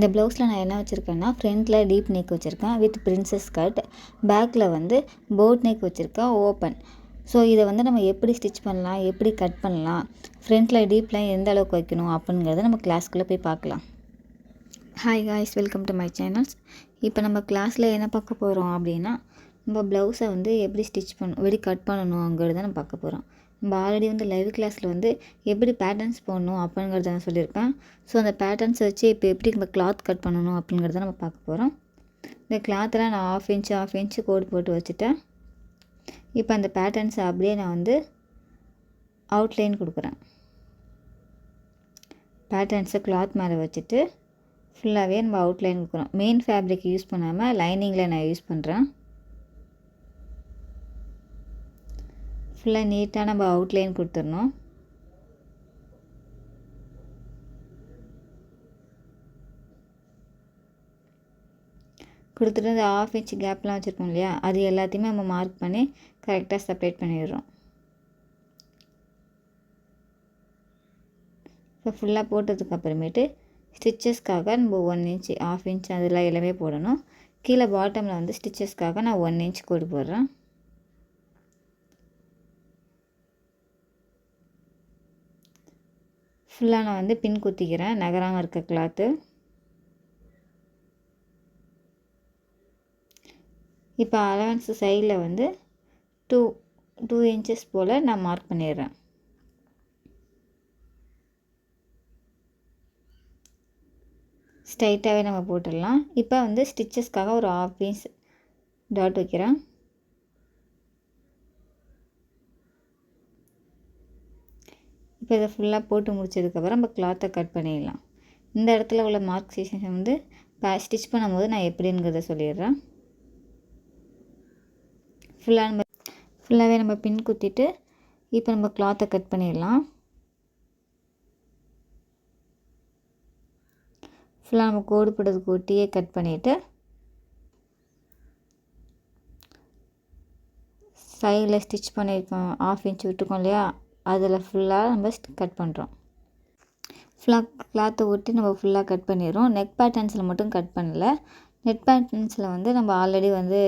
இந்த ப்ளவுஸில் நான் என்ன வச்சுருக்கேன்னா ஃப்ரண்ட்டில் டீப் நெக் வச்சுருக்கேன் வித் பிரின்சஸ் கட், பேக்கில் வந்து போட் நெக் வச்சுருக்கேன் ஓப்பன். ஸோ இதை வந்து நம்ம எப்படி ஸ்டிச் பண்ணலாம், எப்படி கட் பண்ணலாம், ஃப்ரண்ட்டில் டீப்லாம் எந்த அளவுக்கு வைக்கணும் அப்படிங்கிறத நம்ம கிளாஸ்க்குள்ளே போய் பார்க்கலாம். Hi guys, welcome to my channels. இப்போ நம்ம கிளாஸில் என்ன பார்க்க போகிறோம் அப்படின்னா, நம்ம ப்ளவுஸை வந்து எப்படி ஸ்டிச் எப்படி கட் பண்ணணுங்கிறத நம்ம பார்க்க போகிறோம். நம்ம ஆல்ரெடி வந்து லைவ் கிளாஸில் வந்து எப்படி பேட்டர்ன்ஸ் போடணும் அப்படிங்கிறத நான் சொல்லியிருக்கேன். ஸோ அந்த பேட்டர்ன்ஸை வச்சு இப்போ எப்படி நம்ம கிளாத் கட் பண்ணணும் அப்படிங்கிறத நம்ம பார்க்க போகிறோம். இந்த கிளாத்தில் நான் ஆஃப் இன்ச்சு கோடு போட்டு வச்சுட்டேன். இப்போ அந்த பேட்டர்ன்ஸை அப்படியே நான் வந்து அவுட்லைன் கொடுக்குறேன். பேட்டர்ன்ஸை கிளாத் மேலே வச்சுட்டு ஃபுல்லாகவே நம்ம அவுட்லைன் கொடுக்குறோம். மெயின் ஃபேப்ரிக் யூஸ் பண்ணாமல் லைனிங்கில் நான் யூஸ் பண்ணுறேன். ஃபுல்லாக நீட்டாக நம்ம அவுட்லைன் கொடுத்துடணும். கொடுத்துட்டு இந்த ஆஃப் இன்ச் கேப்லாம் வச்சுருக்கோம் இல்லையா, அது எல்லாத்தையுமே நம்ம மார்க் பண்ணி கரெக்டாக செப்பரேட் பண்ணிடுறோம். இப்போ ஃபுல்லாக போட்டதுக்கப்புறமேட்டு ஸ்டிச்சஸ்க்காக நம்ம 1 இன்ச், ஆஃப் இன்ச் அதெல்லாம் எல்லாமே போடணும். கீழே பாட்டமில் வந்து ஸ்டிச்சஸ்க்காக நான் 1 இன்ச் கோடு போடுறேன். ஃபுல்லாக நான் வந்து பின் குத்திக்கிறேன் நகராமல் இருக்க கிளாத்து. இப்போ அலவன்ஸ் சைடில் வந்து 2 இன்ச்சஸ் போல் நான் மார்க் பண்ணிடுறேன். ஸ்ட்ரைட்டாகவே நம்ம போட்டுடலாம். இப்போ வந்து ஸ்டிச்சஸ்க்காக ஒரு ஆஃப் இன்ச் டாட் வைக்கிறேன். இப்போ இதை ஃபுல்லாக போட்டு முடிச்சதுக்கப்புறம் நம்ம கிளாத்தை கட் பண்ணிடலாம். இந்த இடத்துல உள்ள மார்க் செக்ஷன் வந்து ஸ்டிச் பண்ணும்போது நான் எப்படிங்கிறத சொல்லிடுறேன். ஃபுல்லாகவே நம்ம பின் குத்திட்டு இப்போ நம்ம கிளாத்தை கட் பண்ணிடலாம். ஃபுல்லாக நம்ம கோடு போட்டதுக்கு ஒட்டியே கட் பண்ணிவிட்டு சைடில் ஸ்டிச் பண்ணியிருக்கோம், ஆஃப் இன்ச் விட்டுருக்கோம் இல்லையா, அதில் ஃபுல்லாக நம்ம கட் பண்ணுறோம். ஃபுல்லாக கிளாத்தை ஒட்டி நம்ம ஃபுல்லாக கட் பண்ணிடுறோம். நெக் பேட்டர்ன்ஸில் மட்டும் கட் பண்ணல. நெக் பேட்டர்ன்ஸில் வந்து நம்ம ஆல்ரெடி வந்து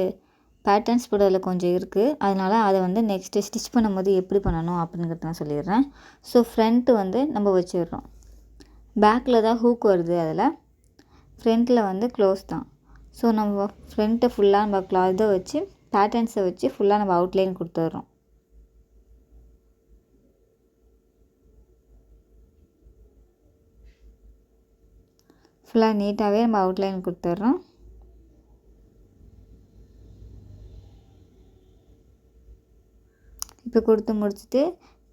பேட்டர்ன்ஸ் போடுறதில் கொஞ்சம் இருக்குது. அதனால் அதை வந்து நெக்ஸ்ட்டு ஸ்டிச் பண்ணும்போது எப்படி பண்ணணும் அப்படிங்கிறத நான் சொல்லிடுறேன். ஸோ ஃப்ரண்ட்டு வந்து நம்ம வச்சிடுறோம். பேக்கில் தான் ஹூக் வருது, அதில் ஃப்ரண்ட்டில் வந்து க்ளோஸ் தான். ஸோ நம்ம ஃப்ரண்ட்டை ஃபுல்லாக நம்ம கிளாத்தை வச்சு பேட்டர்ன்ஸை வச்சு ஃபுல்லாக நம்ம அவுட்லைன் கொடுத்துட்றோம். ஃபுல்லாக நீட்டாகவே நம்ம அவுட்லைன் கொடுத்துட்றோம். இப்போ கொடுத்து முடிச்சுட்டு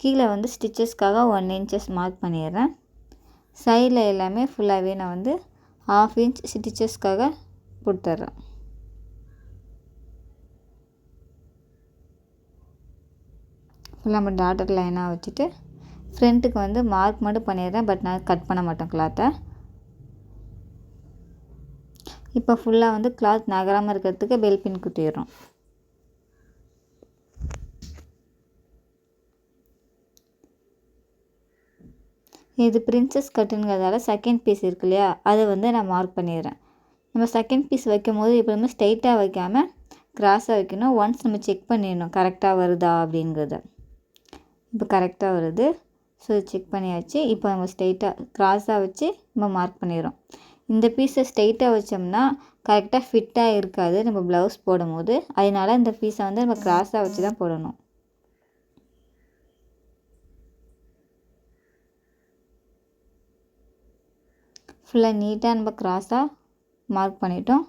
கீழே வந்து ஸ்டிச்சஸ்க்காக 1 இன்ச்சஸ் மார்க் பண்ணிடுறேன். சைடில் எல்லாமே ஃபுல்லாகவே நான் வந்து ஆஃப் இன்ச் ஸ்டிச்சஸ்க்காக கொடுத்துட்றேன். ஃபுல்லாக நம்ம டாட்டர் லைனாக வச்சுட்டு ஃப்ரண்ட்டுக்கு வந்து மார்க் மட்டும் பண்ணிடுறேன். பட் நான் கட் பண்ண மாட்டேன் கிளாத்தை. இப்போ ஃபுல்லாக வந்து கிளாத் நகராமல் இருக்கிறதுக்கு பெல் பின் குத்திடுறோம். இது பிரின்சஸ் கட்டுங்கிறதால செகண்ட் பீஸ் இருக்கு இல்லையா, அதை வந்து நான் மார்க் பண்ணிடுறேன். நம்ம செகண்ட் பீஸ் வைக்கும் போது இப்போ வந்து ஸ்ட்ரைட்டாக வைக்காமல் கிராஸாக வைக்கணும். ஒன்ஸ் நம்ம செக் பண்ணிடணும் கரெக்டாக வருதா அப்படிங்கிறத. இப்போ கரெக்டாக வருது. ஸோ செக் பண்ணியாச்சு. இப்போ நம்ம ஸ்ட்ரைட்டாக கிராஸாக வச்சு நம்ம மார்க் பண்ணிடுறோம். இந்த பீஸை ஸ்ட்ரைட்டாக வச்சோம்னா கரெக்டாக ஃபிட்டாக இருக்காது நம்ம ப்ளவுஸ் போடும் போது. அதனால் இந்த பீஸை வந்து நம்ம கிராஸாக வச்சு தான் போடணும். ஃபுல்லாக நீட்டாக நம்ம கிராஸாக மார்க் பண்ணிட்டோம்.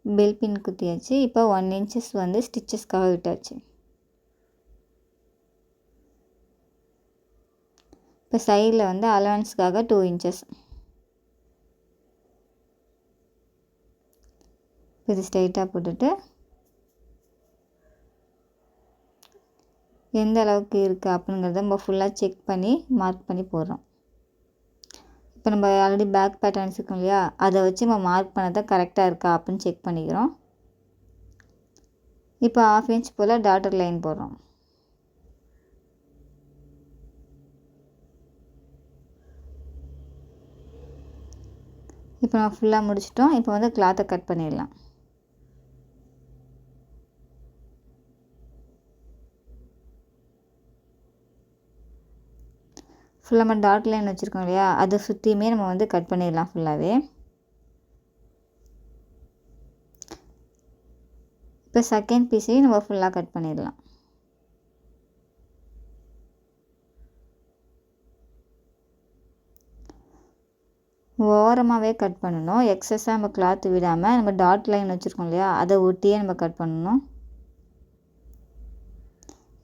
பெல் பின் குத்தியாச்சு. இப்போ 1 இன்ச்சஸ் வந்து ஸ்டிச்சஸ்க்காக விட்டாச்சு. இப்போ சைடில் வந்து அலவன்ஸ்க்காக 2 இன்ச்சஸ். இது ஸ்ட்ரைட்டாக போட்டுட்டு எந்த அளவுக்கு இருக்குது அப்படிங்கிறத நம்ம ஃபுல்லாக செக் பண்ணி மார்க் பண்ணி போடுறோம். இப்போ நம்ம ஆல்ரெடி பேக் பேட்டர்ன்ஸ் இருக்கும் இல்லையா, அதை வச்சு நம்ம மார்க் பண்ணதை கரெக்டாக இருக்கா அப்படின்னு செக் பண்ணிக்கிறோம். இப்போ ஆஃப் இன்ச் போல் டாட்டர் லைன் போடுறோம். இப்போ நம்ம ஃபுல்லாக முடிச்சிட்டோம். இப்போ வந்து கிளாத்தை கட் பண்ணிடலாம். ஃபுல்லாக நம்ம டாட் லைன் வச்சுருக்கோம் இல்லையா, அதை சுற்றியுமே நம்ம வந்து கட் பண்ணிடலாம் ஃபுல்லாகவே. இப்போ செகண்ட் பீஸையும் நம்ம ஃபுல்லாக கட் பண்ணிடலாம். ஓரமாகவே கட் பண்ணணும். எக்ஸஸாக நம்ம கிளாத் விடாமல் நம்ம டாட் லைன் வச்சுருக்கோம் இல்லையா, அதை ஒட்டியே நம்ம கட் பண்ணணும்.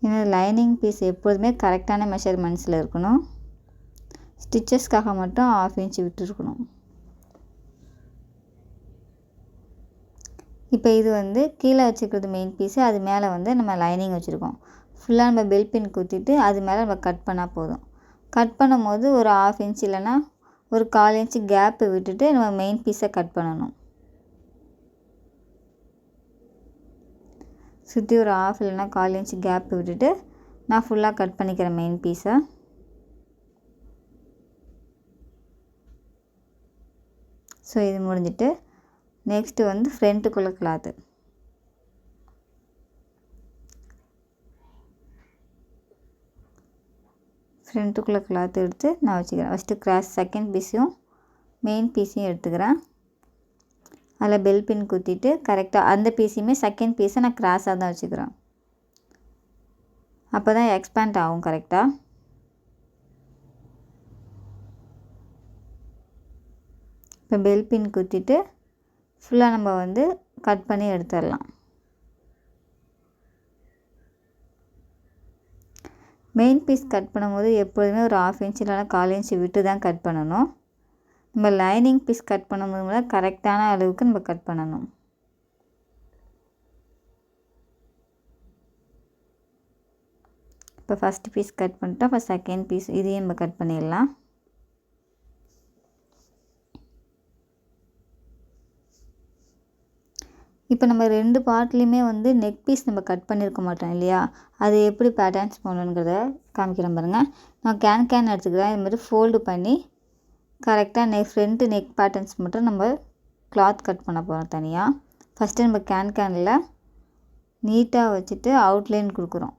ஏன்னா லைனிங் பீஸ் எப்போதுமே கரெக்டான மெஷர்மெண்ட்ஸில் இருக்கணும். ஸ்டிச்சஸ்க்காக மட்டும் 1/2 இன்ச் விட்டுருக்கணும். இப்போ இது வந்து கீழே வச்சுக்கிறது மெயின் பீஸு, அது மேலே வந்து நம்ம லைனிங் வச்சுருக்கோம். ஃபுல்லாக நம்ம பெல் பின் குத்திட்டு அது மேலே நம்ம கட் பண்ணால் போதும். கட் பண்ணும்போது ஒரு 1/2 இன்ச் இல்லைன்னா ஒரு 1/4 இன்ச்சு கேப்பு விட்டுட்டு நம்ம மெயின் பீஸை கட் பண்ணணும். சுற்றி ஒரு 1/2 இல்லைன்னா 1/4 இன்ச்சு கேப்பு விட்டுட்டு நான் ஃபுல்லாக கட் பண்ணிக்கிறேன் மெயின் பீஸை. ஸோ இது முடிஞ்சிட்டு நெக்ஸ்ட்டு வந்து ஃப்ரண்ட்டுக்குள்ளே கிளாத்து. ஃப்ரண்ட்டுக்குள்ளே கிளாத் எடுத்து நான் வச்சுக்கிறேன். ஃபஸ்ட்டு கிராஸ் செகண்ட் பீஸையும் மெயின் பீஸையும் எடுத்துக்கிறேன். அதில் பெல் பின் குத்திட்டு கரெக்டாக அந்த பீஸையுமே செகண்ட் பீஸை நான் கிராஸாக தான் வச்சுக்கிறேன். அப்போ தான் எக்ஸ்பேண்ட் ஆகும் கரெக்டாக. இப்போ பெல் பின் குத்திட்டு ஃபுல்லாக நம்ம வந்து கட் பண்ணி எடுத்துடலாம். மெயின் பீஸ் கட் பண்ணும்போது எப்பொழுதுமே ஒரு 1/2 இன்ச் இல்லைனா 1/4 இன்ச் விட்டு தான் கட் பண்ணணும். நம்ம லைனிங் பீஸ் கட் பண்ணும்போது கரெக்டான அளவுக்கு நம்ம கட் பண்ணணும். இப்போ ஃபஸ்ட் பீஸ் கட் பண்ணிட்டோம். இப்போ செகண்ட் பீஸ் இதையும் நம்ம கட் பண்ணிடலாம். இப்போ நம்ம 2 பார்ட்லேயுமே வந்து நெக் பீஸ் நம்ம கட் பண்ணியிருக்க மாட்டோம் இல்லையா, அது எப்படி பேட்டர்ன்ஸ் போடணுங்கிறத காமிக்கிறேன் பாருங்கள். நான் கேன் எடுத்துக்கிறேன். இது மாதிரி ஃபோல்டு பண்ணி கரெக்டாக ஃப்ரண்ட்டு நெக் பேட்டர்ன்ஸ் மட்டும் நம்ம கிளாத் கட் பண்ண போகிறோம் தனியாக. ஃபஸ்ட்டு நம்ம கேனில் நீட்டாக வச்சுட்டு அவுட்லைன் கொடுக்குறோம்.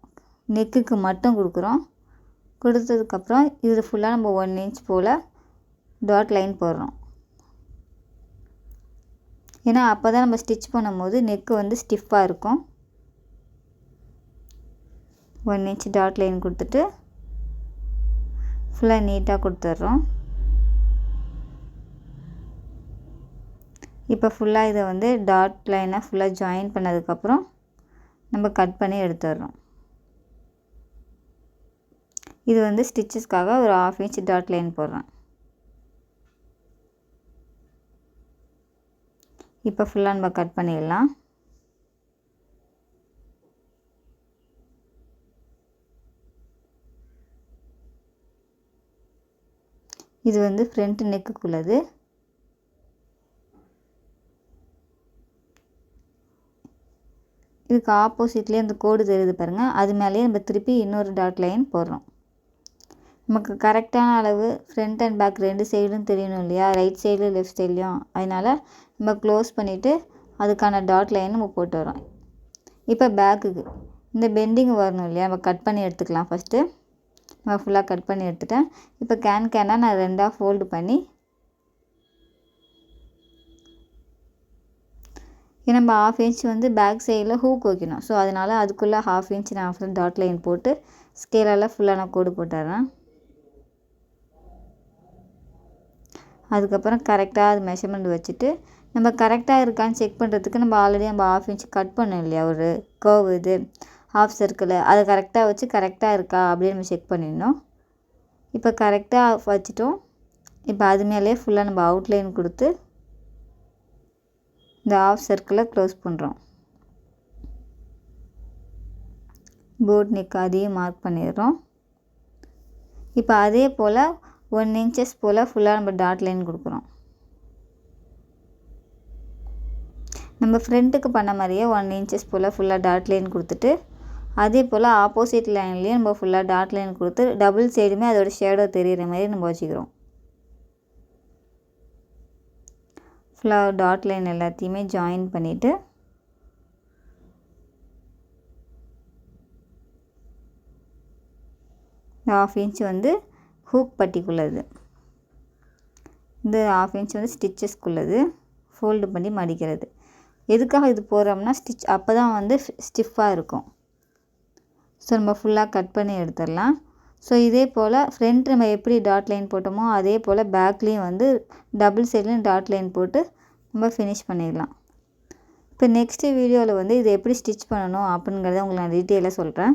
நெக்குக்கு மட்டும் கொடுக்குறோம். கொடுத்ததுக்கப்புறம் இது ஃபுல்லாக நம்ம 1 இன்ச் போல் டாட் லைன் போடுறோம். ஏன்னா அப்போ தான் நம்ம ஸ்டிச் பண்ணும்போது நெக்கு வந்து ஸ்டிஃபாக இருக்கும். 1 இன்ச் டாட் லைன் கொடுத்துட்டு ஃபுல்லாக நீட்டாக கொடுத்துட்றோம். இப்போ ஃபுல்லாக இதை வந்து டாட் லைனாக ஃபுல்லாக ஜாயின் பண்ணதுக்கப்புறம் நம்ம கட் பண்ணி எடுத்துடுறோம். இது வந்து ஸ்டிச்சஸ்க்காக ஒரு 1/2 இன்ச் டாட் லைன் போடுறேன். இப்போ ஃபுல்லாக நம்ம கட் பண்ணிடலாம். இது வந்து ஃப்ரண்ட் நெக்குக்குள்ளது. இதுக்கு ஆப்போசிட்லேயே அந்த கோடு தெரியுது பாருங்கள், அது மேலேயே நம்ம திருப்பி இன்னொரு டாட் லைன் போடுறோம். நமக்கு கரெக்டான அளவு ஃப்ரண்ட் அண்ட் பேக் 2 சைடும் தெரியணும் இல்லையா, ரைட் சைடு லெஃப்ட் சைட்லேயும். அதனால் நம்ம க்ளோஸ் பண்ணிவிட்டு அதுக்கான டாட் லைன் நம்ம போட்டு வரோம். இப்போ பேக்குக்கு இந்த பெண்டிங் வரணும் இல்லையா, நம்ம கட் பண்ணி எடுத்துக்கலாம். ஃபஸ்ட்டு நம்ம ஃபுல்லாக கட் பண்ணி எடுத்துட்டேன். இப்போ கேனாக நான் 2ஆக ஃபோல்டு பண்ணி நம்ம 1/2 இன்ச் வந்து பேக் சைடில் ஹூக் வைக்கணும். ஸோ அதனால் அதுக்குள்ளே 1/2 இன்ச் நான் டாட் லைன் போட்டு ஸ்கேலால் ஃபுல்லாக நான் கோடு போட்டுறேன். அதுக்கப்புறம் கரெக்டாக அது மெஷர்மெண்ட் வச்சுட்டு நம்ம கரெக்டாக இருக்கான்னு செக் பண்ணுறதுக்கு நம்ம ஆல்ரெடி நம்ம 1/2 இன்ச் கட் பண்ணோம் இல்லையா, ஒரு கர்வ் இது ஹாஃப் சர்க்கிள், அதை கரெக்டாக வச்சு கரெக்டாக இருக்கா அப்படின்னு நம்ம செக் பண்ணிடணும். இப்போ கரெக்டாக வச்சுட்டோம். இப்போ அது மேலேயே ஃபுல்லாக நம்ம அவுட்லைன் கொடுத்து இந்த ஹாஃப் சர்க்கிளை க்ளோஸ் பண்ணுறோம். போட் நெக் அதையும் மார்க் பண்ணிடுறோம். இப்போ அதே போல் 1 இன்ச்சஸ் போல் ஃபுல்லாக நம்ம டாட் லைன் கொடுக்குறோம். நம்ம ஃப்ரண்ட்டுக்கு பண்ண மாதிரியே 1 இன்ச்சஸ் போல் ஃபுல்லாக டாட் லைன் கொடுத்துட்டு அதே போல் ஆப்போசிட் லைன்லேயும் நம்ம ஃபுல்லாக டாட் லைன் கொடுத்து டபுள் சைடுமே அதோட ஷேடோ தெரிகிற மாதிரி நம்ம வச்சுக்கிறோம். ஃபுல்லாக டாட் லைன் எல்லாத்தையுமே ஜாயின் பண்ணிவிட்டு இந்த 1/2 இன்ச் வந்து ஹூக் பட்டிக்குள்ளது, இந்த 1/2 இன்ச் வந்து ஸ்டிச்சஸ்க்குள்ளது ஃபோல்டு பண்ணி மடிக்கிறது. எதுக்காக இது போடுறோம்னா ஸ்டிச் அப்போ தான் வந்து ஸ்டிஃபாக இருக்கும். ஸோ நம்ம ஃபுல்லாக கட் பண்ணி எடுத்துடலாம். ஸோ இதே போல் ஃப்ரண்ட் நம்ம எப்படி டாட் லைன் போட்டோமோ அதே போல் பேக்லேயும் வந்து டபுள் சைட்லேயும் டாட் லைன் போட்டு நம்ம ஃபினிஷ் பண்ணிடலாம். இப்போ நெக்ஸ்ட்டு வீடியோவில் வந்து இதை எப்படி ஸ்டிச் பண்ணணும் அப்படிங்கிறத உங்களுக்கு நான் டீட்டெயிலாக சொல்கிறேன்.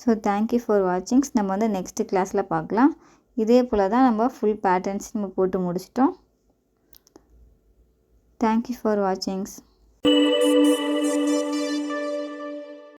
So thank you for வாட்சிங்ஸ். நம்ம வந்து நெக்ஸ்ட்டு கிளாஸில் பார்க்கலாம். இதே போல் தான் நம்ம ஃபுல் பேட்டர்ன்ஸ் நம்ம போட்டு முடிச்சிட்டோம். Thank you for வாட்சிங்ஸ்.